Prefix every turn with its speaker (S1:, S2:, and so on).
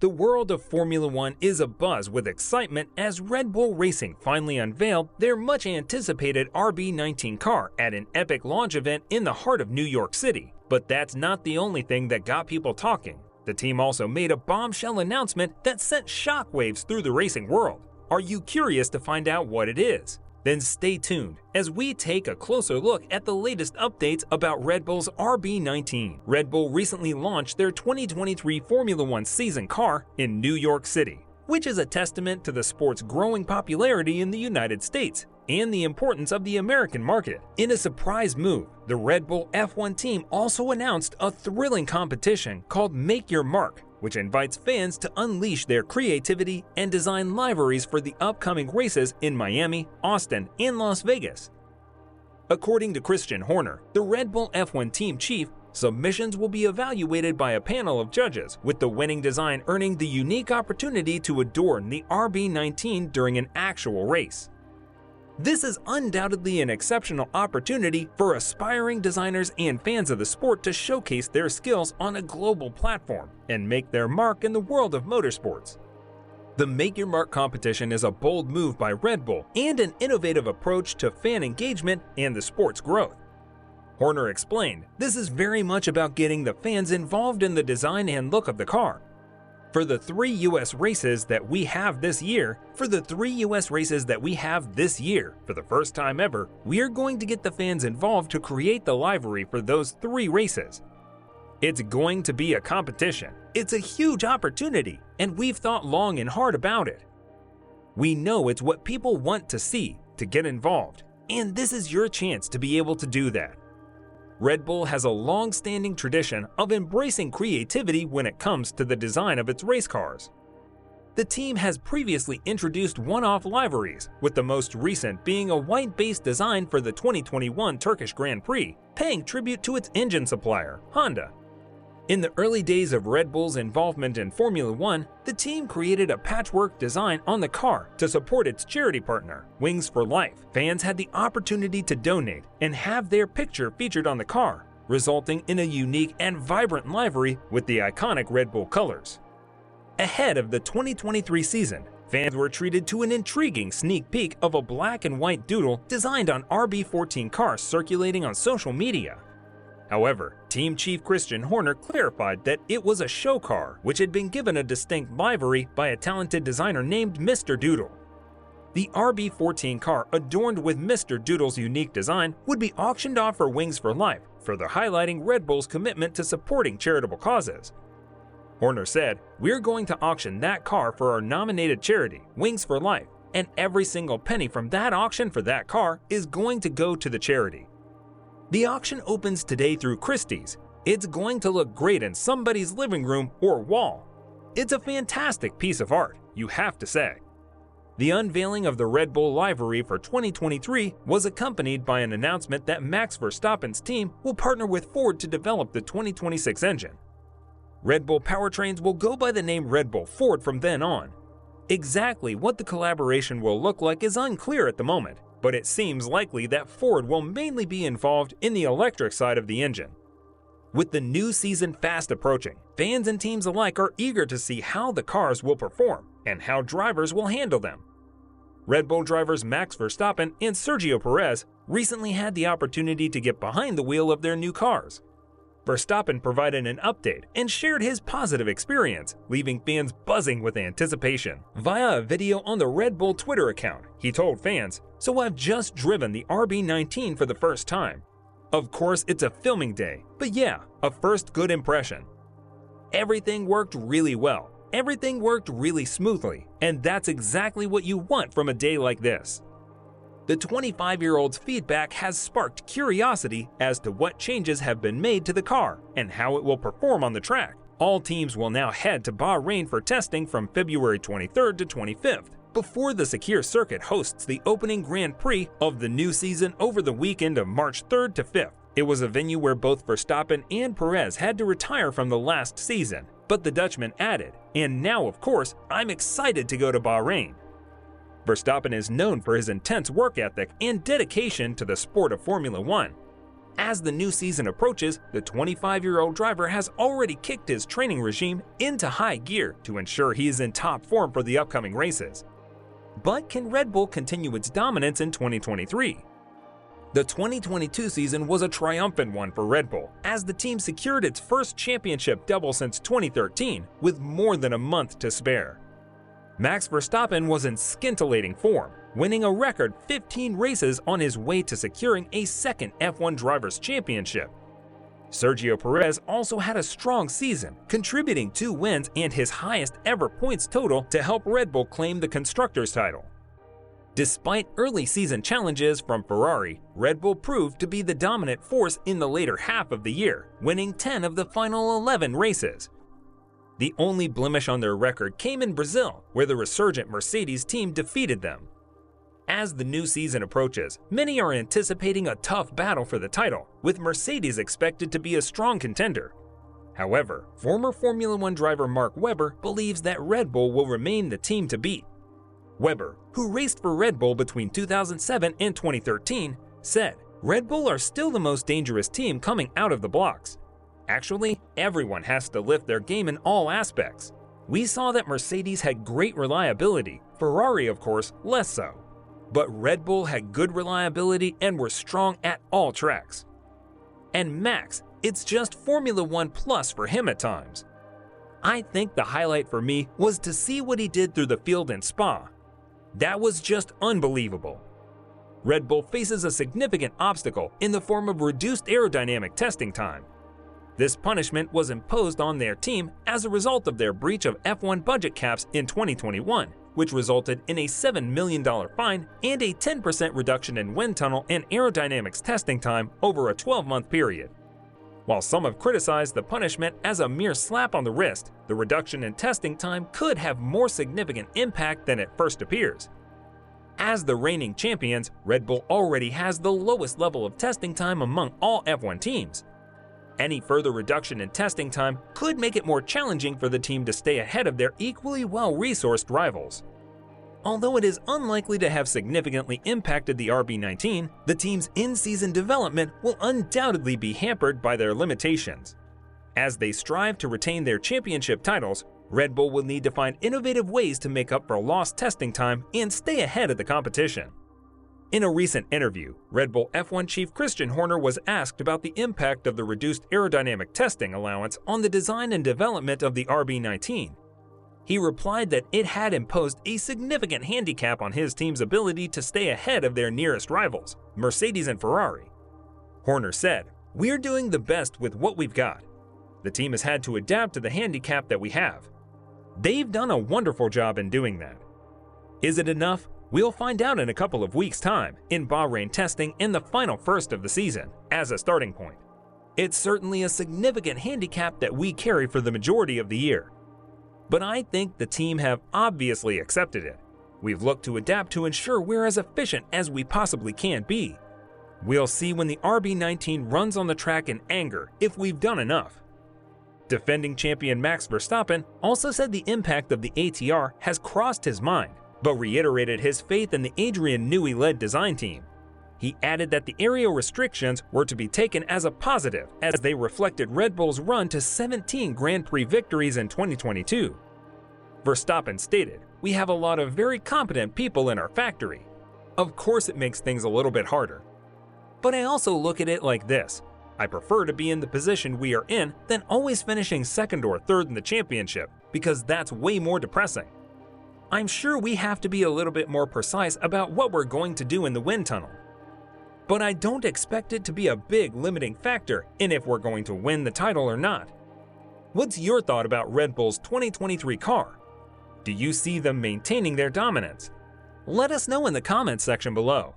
S1: The world of Formula One is abuzz with excitement as Red Bull Racing finally unveiled their much-anticipated RB19 car at an epic launch event in the heart of New York City. But that's not the only thing that got people talking. The team also made a bombshell announcement that sent shockwaves through the racing world. Are you curious to find out what it is? Then stay tuned as we take a closer look at the latest updates about Red Bull's RB19. Red Bull recently launched their 2023 Formula One season car in New York City, which is a testament to the sport's growing popularity in the United States and the importance of the American market. In a surprise move, the Red Bull F1 team also announced a thrilling competition called Make Your Mark, which invites fans to unleash their creativity and design liveries for the upcoming races in Miami, Austin, and Las Vegas. According to Christian Horner, the Red Bull F1 team chief, submissions will be evaluated by a panel of judges, with the winning design earning the unique opportunity to adorn the RB19 during an actual race. This is undoubtedly an exceptional opportunity for aspiring designers and fans of the sport to showcase their skills on a global platform and make their mark in the world of motorsports. The Make Your Mark competition is a bold move by Red Bull and an innovative approach to fan engagement and the sport's growth. Horner explained, "This is very much about getting the fans involved in the design and look of the car. For the three U.S. races that we have this year, for the first time ever, we are going to get the fans involved to create the livery for those three races. It's going to be a competition. It's a huge opportunity, and we've thought long and hard about it. We know it's what people want to see, to get involved, and this is your chance to be able to do that." Red Bull has a long-standing tradition of embracing creativity when it comes to the design of its race cars. The team has previously introduced one-off liveries, with the most recent being a white-based design for the 2021 Turkish Grand Prix, paying tribute to its engine supplier, Honda. In the early days of Red Bull's involvement in Formula One, the team created a patchwork design on the car to support its charity partner, Wings for Life. Fans had the opportunity to donate and have their picture featured on the car, resulting in a unique and vibrant livery with the iconic Red Bull colors. Ahead of the 2023 season, fans were treated to an intriguing sneak peek of a black and white doodle designed on RB14 cars circulating on social media. However, team chief Christian Horner clarified that it was a show car, which had been given a distinct livery by a talented designer named Mr. Doodle. The RB14 car, adorned with Mr. Doodle's unique design, would be auctioned off for Wings for Life, further highlighting Red Bull's commitment to supporting charitable causes. Horner said, "We're going to auction that car for our nominated charity, Wings for Life, and every single penny from that auction for that car is going to go to the charity." The auction opens today through Christie's. It's going to look great in somebody's living room or wall. It's a fantastic piece of art, you have to say. The unveiling of the Red Bull livery for 2023 was accompanied by an announcement that Max Verstappen's team will partner with Ford to develop the 2026 engine. Red Bull powertrains will go by the name Red Bull Ford from then on. Exactly what the collaboration will look like is unclear at the moment, but it seems likely that Ford will mainly be involved in the electric side of the engine. With the new season fast approaching, fans and teams alike are eager to see how the cars will perform and how drivers will handle them. Red Bull drivers Max Verstappen and Sergio Perez recently had the opportunity to get behind the wheel of their new cars. Verstappen provided an update and shared his positive experience, leaving fans buzzing with anticipation. Via a video on the Red Bull Twitter account, he told fans, "So I've just driven the RB19 for the first time. Of course, it's a filming day, but yeah, a first good impression. Everything worked really well. Everything worked really smoothly, and that's exactly what you want from a day like this." The 25-year-old's feedback has sparked curiosity as to what changes have been made to the car and how it will perform on the track. All teams will now head to Bahrain for testing from February 23rd to 25th, before the Sakir circuit hosts the opening Grand Prix of the new season over the weekend of March 3rd to 5th. It was a venue where both Verstappen and Perez had to retire from the last season, but the Dutchman added, "And now, of course, I'm excited to go to Bahrain." Verstappen is known for his intense work ethic and dedication to the sport of Formula One. As the new season approaches, the 25-year-old driver has already kicked his training regime into high gear to ensure he is in top form for the upcoming races. But can Red Bull continue its dominance in 2023? The 2022 season was a triumphant one for Red Bull, as the team secured its first championship double since 2013 with more than a month to spare. Max Verstappen was in scintillating form, winning a record 15 races on his way to securing a second F1 Drivers' Championship. Sergio Perez also had a strong season, contributing 2 wins and his highest ever points total to help Red Bull claim the Constructors' title. Despite early season challenges from Ferrari, Red Bull proved to be the dominant force in the later half of the year, winning 10 of the final 11 races. The only blemish on their record came in Brazil, where the resurgent Mercedes team defeated them. As the new season approaches, many are anticipating a tough battle for the title, with Mercedes expected to be a strong contender. However, former Formula One driver Mark Webber believes that Red Bull will remain the team to beat. Webber, who raced for Red Bull between 2007 and 2013, said, "Red Bull are still the most dangerous team coming out of the blocks. Actually, everyone has to lift their game in all aspects. We saw that Mercedes had great reliability, Ferrari of course less so. But Red Bull had good reliability and were strong at all tracks. And Max, it's just Formula One plus for him at times. I think the highlight for me was to see what he did through the field in Spa. That was just unbelievable." Red Bull faces a significant obstacle in the form of reduced aerodynamic testing time. This punishment was imposed on their team as a result of their breach of F1 budget caps in 2021, which resulted in a $7 million fine and a 10% reduction in wind tunnel and aerodynamics testing time over a 12-month period. While some have criticized the punishment as a mere slap on the wrist, the reduction in testing time could have more significant impact than it first appears. As the reigning champions, Red Bull already has the lowest level of testing time among all F1 teams. Any further reduction in testing time could make it more challenging for the team to stay ahead of their equally well-resourced rivals. Although it is unlikely to have significantly impacted the RB19, the team's in-season development will undoubtedly be hampered by their limitations. As they strive to retain their championship titles, Red Bull will need to find innovative ways to make up for lost testing time and stay ahead of the competition. In a recent interview, Red Bull F1 chief Christian Horner was asked about the impact of the reduced aerodynamic testing allowance on the design and development of the RB19. He replied that it had imposed a significant handicap on his team's ability to stay ahead of their nearest rivals, Mercedes and Ferrari. Horner said, "We're doing the best with what we've got. The team has had to adapt to the handicap that we have. They've done a wonderful job in doing that. Is it enough? We'll find out in a couple of weeks' time in Bahrain testing in the final first of the season as a starting point. It's certainly a significant handicap that we carry for the majority of the year. But I think the team have obviously accepted it. We've looked to adapt to ensure we're as efficient as we possibly can be. We'll see when the RB19 runs on the track in anger if we've done enough." Defending champion Max Verstappen also said the impact of the ATR has crossed his mind, but reiterated his faith in the Adrian Newey-led design team. He added that the area restrictions were to be taken as a positive as they reflected Red Bull's run to 17 Grand Prix victories in 2022. Verstappen stated, "We have a lot of very competent people in our factory. Of course it makes things a little bit harder. But I also look at it like this. I prefer to be in the position we are in than always finishing second or third in the championship, because that's way more depressing. I'm sure we have to be a little bit more precise about what we're going to do in the wind tunnel. But I don't expect it to be a big limiting factor in if we're going to win the title or not." What's your thought about Red Bull's 2023 car? Do you see them maintaining their dominance? Let us know in the comments section below.